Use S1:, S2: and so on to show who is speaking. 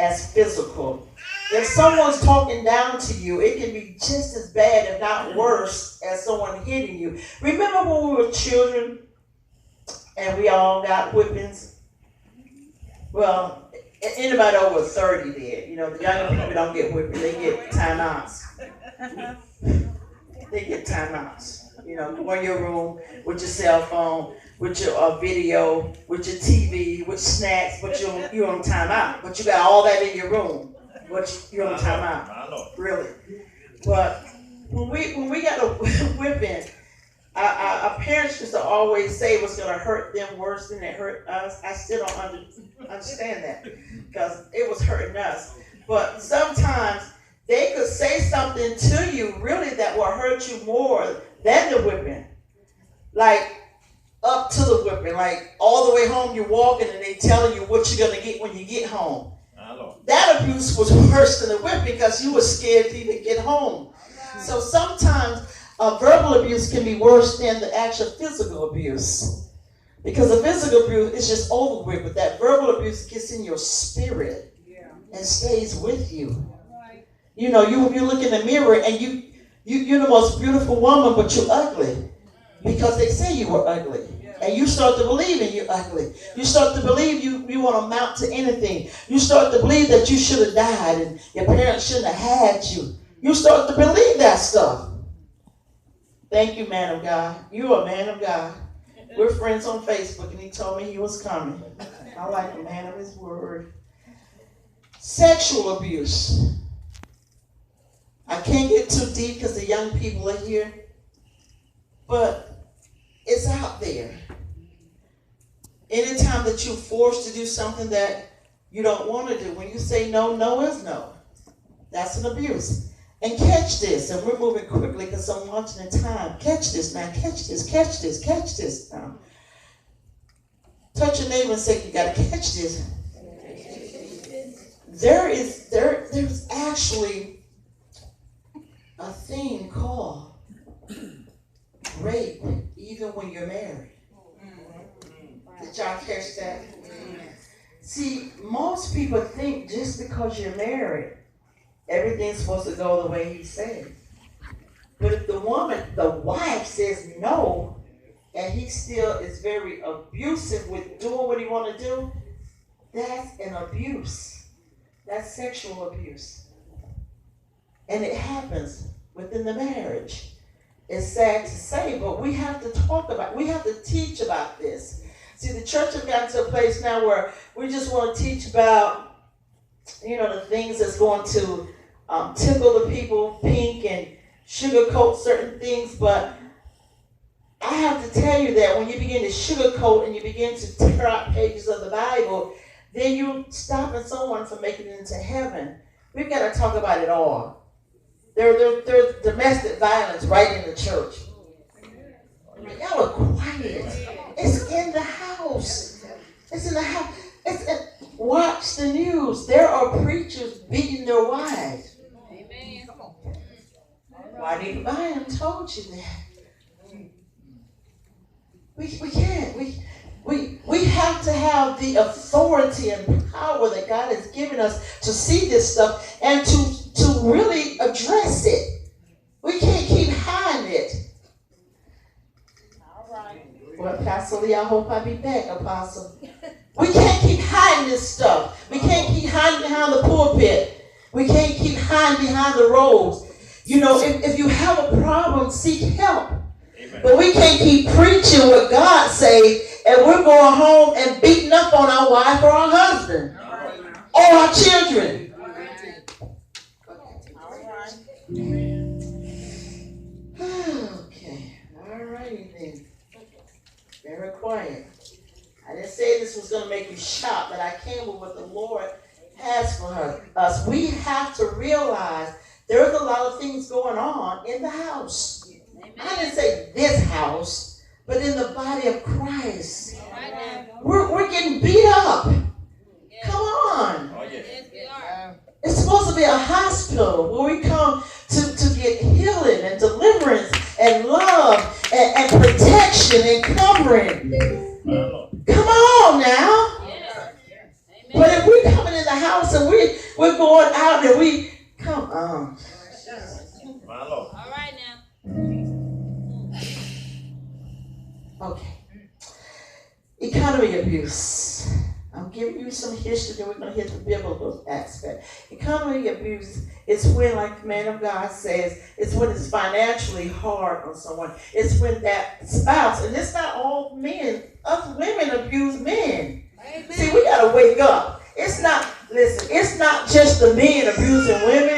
S1: as physical. If someone's talking down to you, it can be just as bad, if not worse, as someone hitting you. Remember when we were children and we all got whippings? Well, anybody over 30 did. You know, the younger people don't get whipping, they get timeouts. They get timeouts. You know, go in your room with your cell phone, with your video, with your TV, with snacks, but you're on timeout. But you got all that in your room, but you're on timeout. Really. But when we got a whipping, our parents used to always say it was going to hurt them worse than it hurt us. I still don't understand that because it was hurting us. But sometimes they could say something to you really that will hurt you more than the whipping. Like up to the whipping, like all the way home you're walking and they telling you what you're going to get when you get home. That abuse was worse than the whipping because you were scared to even get home. So sometimes verbal abuse can be worse than the actual physical abuse. Because the physical abuse is just over with, but that verbal abuse gets in your spirit and stays with you. You know, you look in the mirror and you're the most beautiful woman, but you're ugly. Because they say you were ugly. And you start to believe in you're ugly. You start to believe you won't amount to anything. You start to believe that you should have died and your parents shouldn't have had you. You start to believe that stuff. Thank you, man of God. You are a man of God. We're friends on Facebook, and he told me he was coming. I like a man of his word. Sexual abuse. I can't get too deep because the young people are here, but it's out there. Anytime that you're forced to do something that you don't want to do, when you say no, no is no. That's an abuse. And catch this, and we're moving quickly because I'm watching the time. Catch this now, catch this, catch this, catch this now. Touch your neighbor and say, you got to catch this. There's actually a thing called rape, even when you're married. Did y'all catch that? See, most people think just because you're married, everything's supposed to go the way he said. But if the wife says no, and he still is very abusive with doing what he want to do, that's an abuse. That's sexual abuse. And it happens within the marriage. It's sad to say, but we have to talk about, we have to teach about this. See, the church has gotten to a place now where we just want to teach about, the things that's going to tickle the people pink and sugarcoat certain things. But I have to tell you that when you begin to sugarcoat and you begin to tear out pages of the Bible, then you're stopping someone from making it into heaven. We've got to talk about it all. There's domestic violence right in the church. Y'all are quiet. It's in the house. It's in the house. Watch the news. There are preachers beating their wives. Amen. Why did Bynum told you that? We can't. We have to have the authority and power that God has given us to see this stuff and to really address it. We can't keep hiding it. All right. Well, Pastor Lee, I hope I be back, Apostle. We can't keep hiding this stuff. We can't keep hiding behind the pulpit. We can't keep hiding behind the robes. If you have a problem, seek help. Amen. But we can't keep preaching what God say, and we're going home and beating up on our wife or our husband or our children. Okay. All righty then. Very quiet. I didn't say this was going to make you shout, but I came with what the Lord has for us. We have to realize there's a lot of things going on in the house. Amen. I didn't say this house, but in the body of Christ. We're getting beat up. Come on. It's supposed to be a hospital where we come to get healing and deliverance and love and protection and covering. Come on now. But if we're coming in the house and we're going out and we, come on.
S2: My Lord.
S3: All right now.
S1: Okay. Economy abuse. I'm giving you some history, then we're going to hit the biblical aspect. Economy abuse is when, like the man of God says, it's when it's financially hard on someone. It's when that spouse, and it's not all men, us women abuse men.
S3: Amen.
S1: See, we got to wake up. It's not, listen, it's not just the men abusing women.